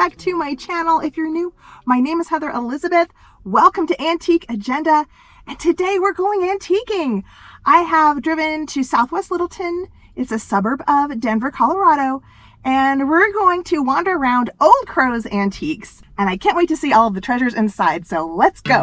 back to my channel. If you're new, my name is Heather Elizabeth. Welcome to Antique Agenda, and today we're going antiquing. I have driven to Southwest Littleton. It's a suburb of Denver, Colorado, and we're going to wander around Old Crow's Antiques, and I can't wait to see all of the treasures inside, so let's go.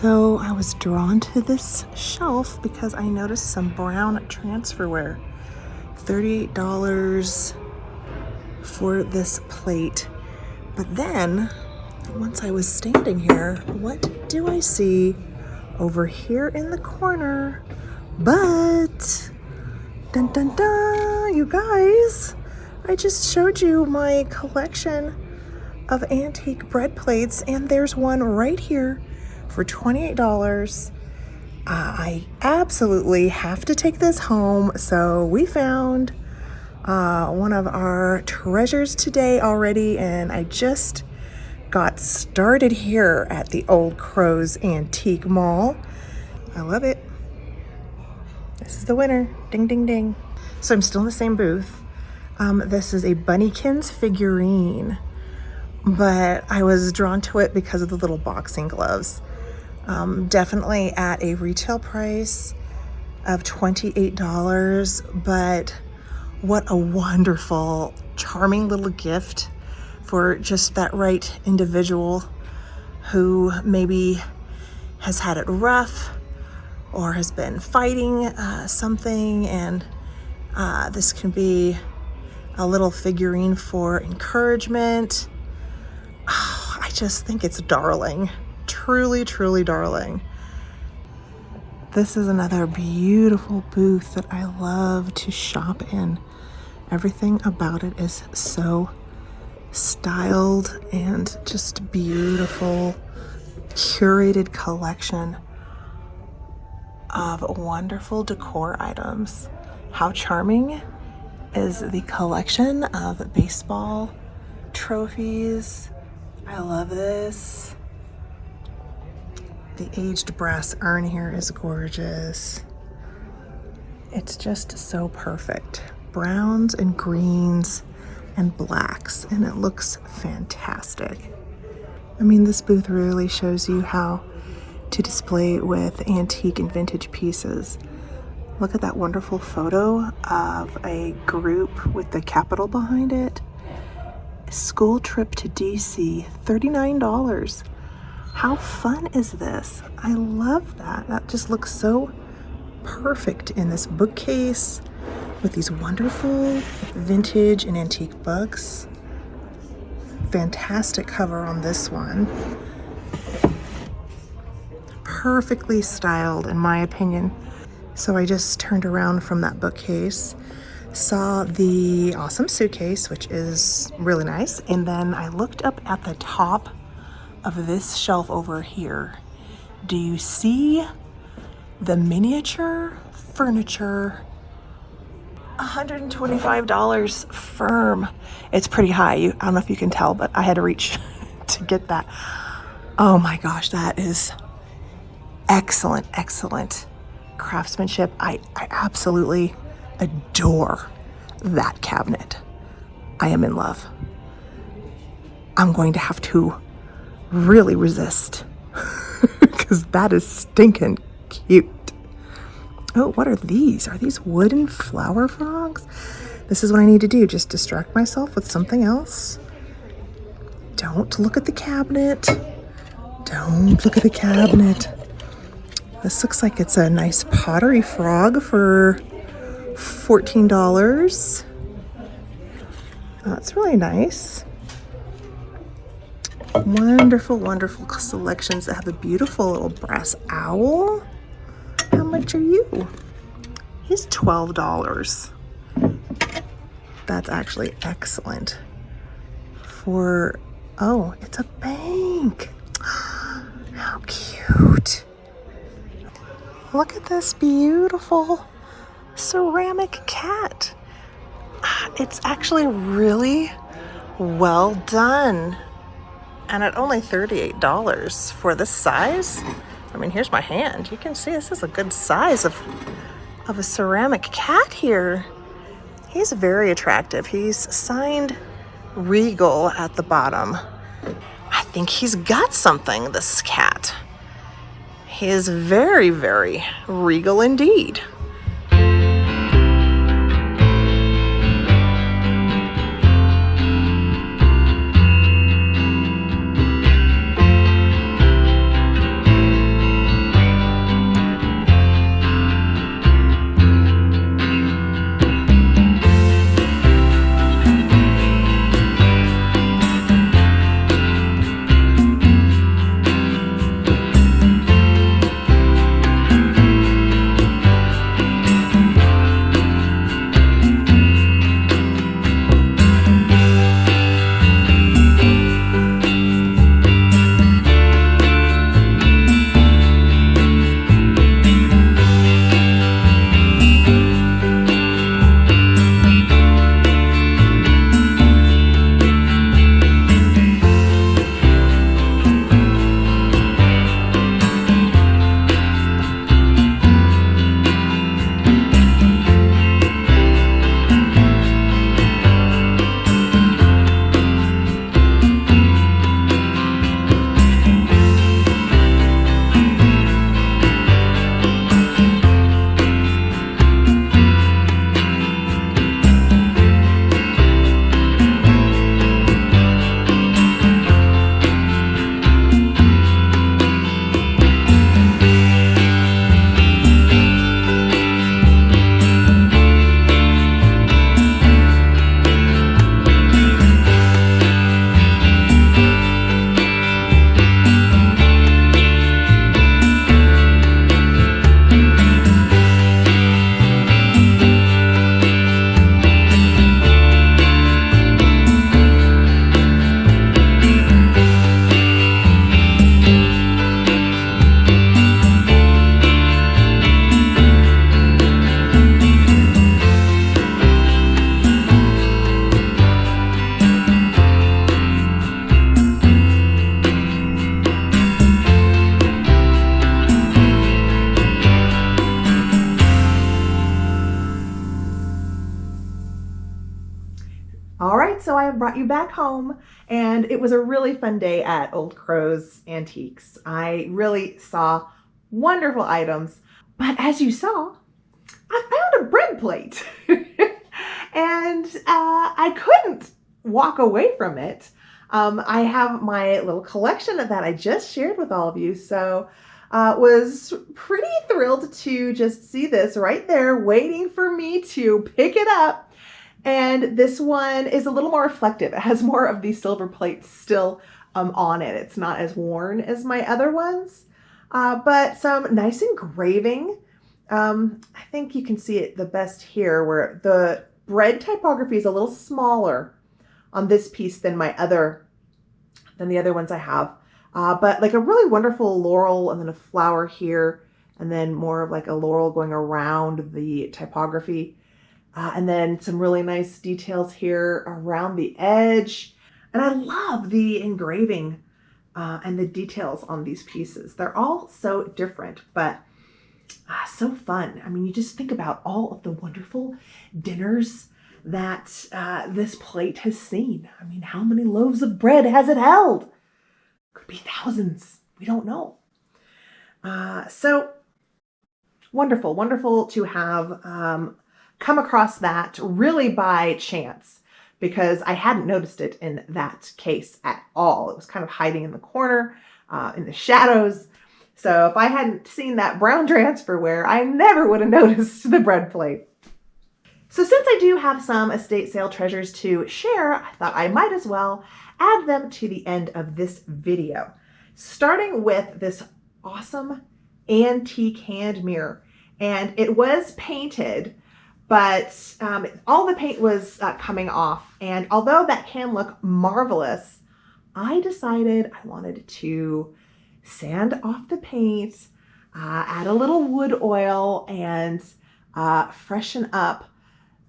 So I was drawn to this shelf because I noticed some brown transferware. $38 for this plate. But then, once I was standing here, what do I see over here in the corner? But, dun dun dun, you guys, I just showed you my collection of antique bread plates, and there's one right here for $28. I absolutely have to take this home, so we found one of our treasures today already, and I just got started here at the Old Crow's Antique Mall. I love it. This is the winner. Ding, ding, ding. So I'm still in the same booth. This is a Bunnykins figurine, but I was drawn to it because of the little boxing gloves. Definitely at a retail price of $28, but what a wonderful, charming little gift for just that right individual who maybe has had it rough or has been fighting something, and this can be a little figurine for encouragement. Oh, I just think it's darling. Truly, truly darling. This is another beautiful booth that I love to shop in. Everything about it is so styled and just beautiful, curated collection of wonderful decor items. How charming is the collection of baseball trophies. I love this. The aged brass urn here is gorgeous. It's just so perfect. Browns and greens and blacks, and it looks fantastic. I mean, this booth really shows you how to display with antique and vintage pieces. Look at that wonderful photo of a group with the Capitol behind it. School trip to DC, $39. How fun is this? I love that. That just looks so perfect in this bookcase with these wonderful vintage and antique books. Fantastic cover on this one. Perfectly styled, in my opinion. So I just turned around from that bookcase, saw the awesome suitcase, which is really nice, and then I looked up at the top of this shelf over here. Do you see the miniature furniture? $125 firm. It's pretty high. I don't know if you can tell, but I had to reach to get that. Oh my gosh, that is excellent, excellent craftsmanship. I absolutely adore that cabinet. I am in love. I'm going to have to really resist because that is stinking cute. Oh, what are these? Are these wooden flower frogs? This is what I need to do. Just distract myself with something else. Don't look at the cabinet. Don't look at the cabinet. This looks like it's a nice pottery frog for $14. That's really nice. Wonderful, wonderful selections that have a beautiful little brass owl. How much are you? He's $12. That's actually excellent. For, oh, it's a bank. How cute. Look at this beautiful ceramic cat. It's actually really well done. And at only $38 for this size. I mean, here's my hand. You can see this is a good size of a ceramic cat here. He's very attractive. He's signed Regal at the bottom. I think he's got something, this cat. He is very, very regal indeed. So I have brought you back home, and it was a really fun day at Old Crow's Antiques. I really saw wonderful items, but as you saw, I found a bread plate and I couldn't walk away from it. I have my little collection that I just shared with all of you, so was pretty thrilled to just see this right there waiting for me to pick it up. And this one is a little more reflective. It has more of these silver plates still on it. It's not as worn as my other ones, but some nice engraving. I think you can see it the best here where the bread typography is a little smaller on this piece than the other ones I have. But like a really wonderful laurel and then a flower here, and then more of like a laurel going around the typography. And then some really nice details here around the edge. And I love the engraving and the details on these pieces. They're all so different, but so fun. I mean, you just think about all of the wonderful dinners that this plate has seen. I mean, how many loaves of bread has it held? Could be thousands. We don't know. So wonderful, wonderful to have come across that really by chance, because I hadn't noticed it in that case at all. It was kind of hiding in the corner, in the shadows. So if I hadn't seen that brown transferware, I never would have noticed the bread plate. So since I do have some estate sale treasures to share, I thought I might as well add them to the end of this video. Starting with this awesome antique hand mirror. And it was painted, but all the paint was coming off. And although that can look marvelous, I decided I wanted to sand off the paint, add a little wood oil, and freshen up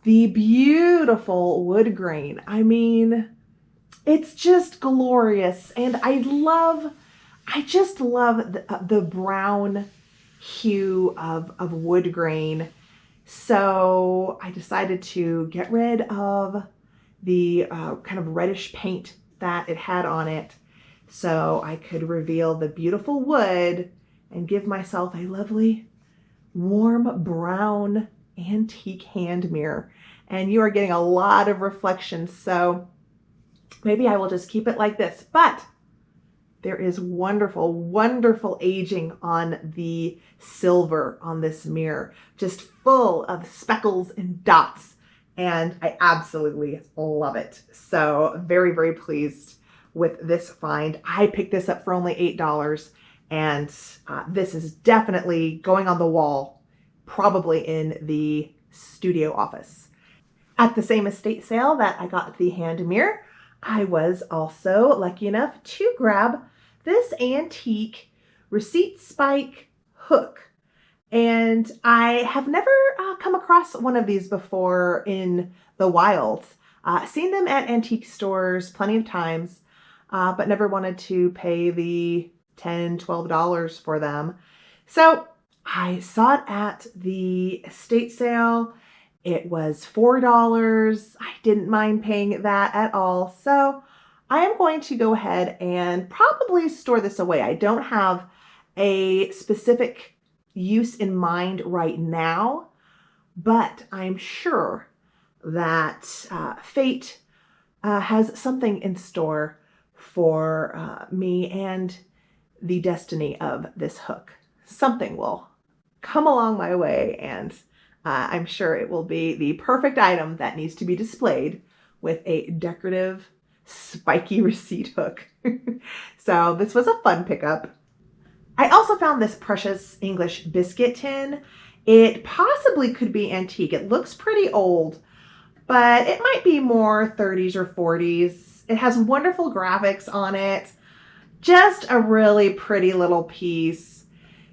the beautiful wood grain. I mean, it's just glorious. And I just love the brown hue of wood grain. So I decided to get rid of the kind of reddish paint that it had on it, so I could reveal the beautiful wood and give myself a lovely warm brown antique hand mirror. And you are getting a lot of reflections, so maybe I will just keep it like this. But there is wonderful, wonderful aging on the silver on this mirror, just full of speckles and dots. And I absolutely love it. So very, very pleased with this find. I picked this up for only $8, and this is definitely going on the wall, probably in the studio office. At the same estate sale that I got the hand mirror, I was also lucky enough to grab this antique receipt spike hook. And I have never come across one of these before in the wild. Seen them at antique stores plenty of times, but never wanted to pay the $10, $12 for them. So I saw it at the estate sale. It was $4. I didn't mind paying that at all. So I am going to go ahead and probably store this away. I don't have a specific use in mind right now, but I'm sure that fate has something in store for me and the destiny of this hook. Something will come along my way, and I'm sure it will be the perfect item that needs to be displayed with a decorative spiky receipt hook. So this was a fun pickup. I also found this precious English biscuit tin. It possibly could be antique. It looks pretty old, but it might be more 30s or 40s. It has wonderful graphics on it. Just a really pretty little piece.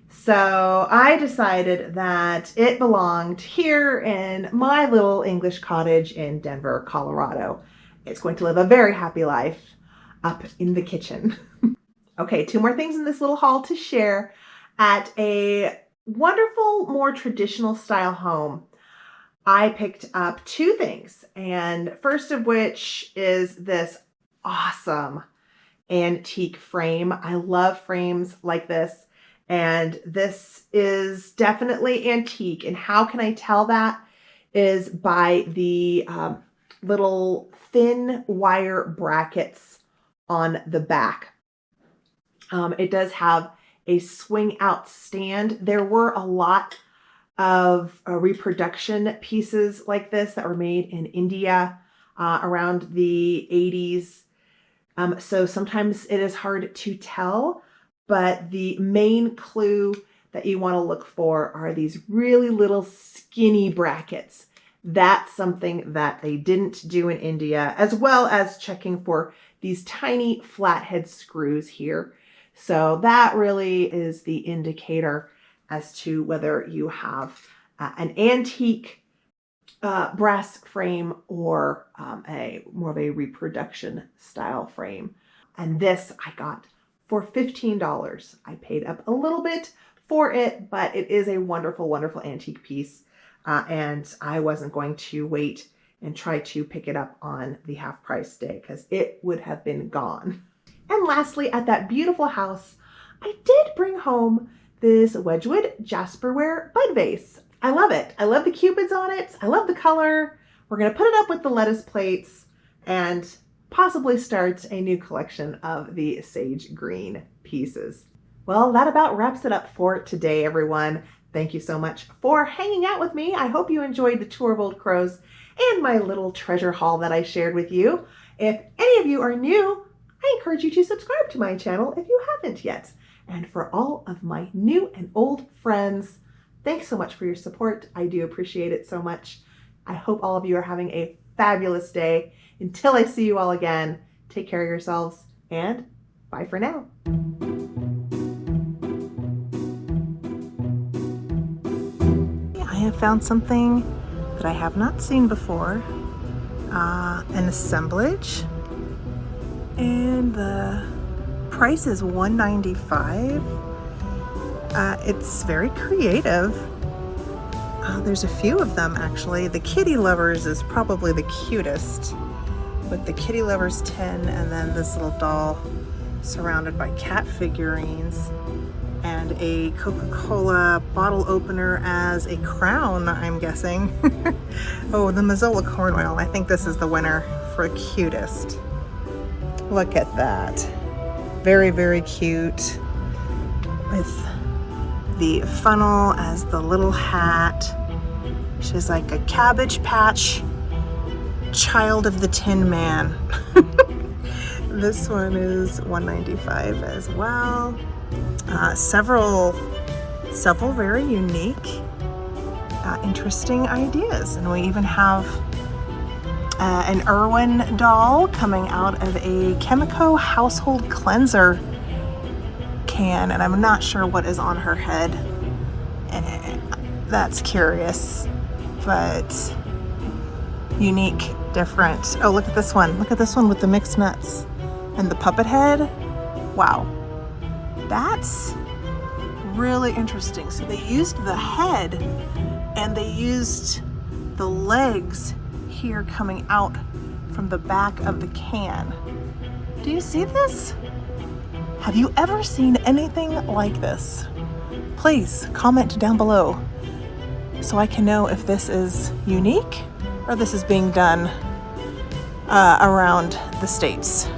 So I decided that it belonged here in my little English cottage in Denver, Colorado. It's going to live a very happy life up in the kitchen. Okay, 2 more things in this little haul to share. At a wonderful, more traditional style home, I picked up 2 things. And first of which is this awesome antique frame. I love frames like this. And this is definitely antique. And how can I tell that? Is by the little thin wire brackets on the back. It does have a swing out stand. There were a lot of reproduction pieces like this that were made in India around the 80s. So sometimes it is hard to tell, but the main clue that you want to look for are these really little skinny brackets. That's something that they didn't do in India, as well as checking for these tiny flathead screws here. So that really is the indicator as to whether you have an antique brass frame or more of a reproduction style frame. And this I got for $15. I paid up a little bit for it, but it is a wonderful, wonderful antique piece. And I wasn't going to wait and try to pick it up on the half price day because it would have been gone. And lastly, at that beautiful house, I did bring home this Wedgwood Jasperware bud vase. I love it. I love the cupids on it. I love the color. We're going to put it up with the lettuce plates and possibly start a new collection of the sage green pieces. Well, that about wraps it up for today, everyone. Thank you so much for hanging out with me. I hope you enjoyed the tour of Old Crows and my little treasure haul that I shared with you. If any of you are new, I encourage you to subscribe to my channel if you haven't yet. And for all of my new and old friends, thanks so much for your support. I do appreciate it so much. I hope all of you are having a fabulous day. Until I see you all again, take care of yourselves and bye for now. I have found something that I have not seen before, an assemblage, and the price is $1.95. It's very creative. There's a few of them actually. The Kitty Lovers is probably the cutest, with the Kitty Lovers tin and then this little doll surrounded by cat figurines and a Coca-Cola bottle opener as a crown, I'm guessing. Oh, the Mazola corn oil. I think this is the winner for cutest. Look at that. Very, very cute, with the funnel as the little hat. She's like a Cabbage Patch child of the Tin Man. This one is $1.95 as well. Several very unique, interesting ideas. And we even have an Irwin doll coming out of a Chemico household cleanser can, and I'm not sure what is on her head. That's curious, but unique, different. Oh, look at this one. Look at this one with the mixed nuts and the puppet head. Wow. That's really interesting. So they used the head and they used the legs here coming out from the back of the can. Do you see this? Have you ever seen anything like this? Please comment down below so I can know if this is unique or this is being done around the States.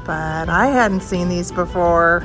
But I hadn't seen these before.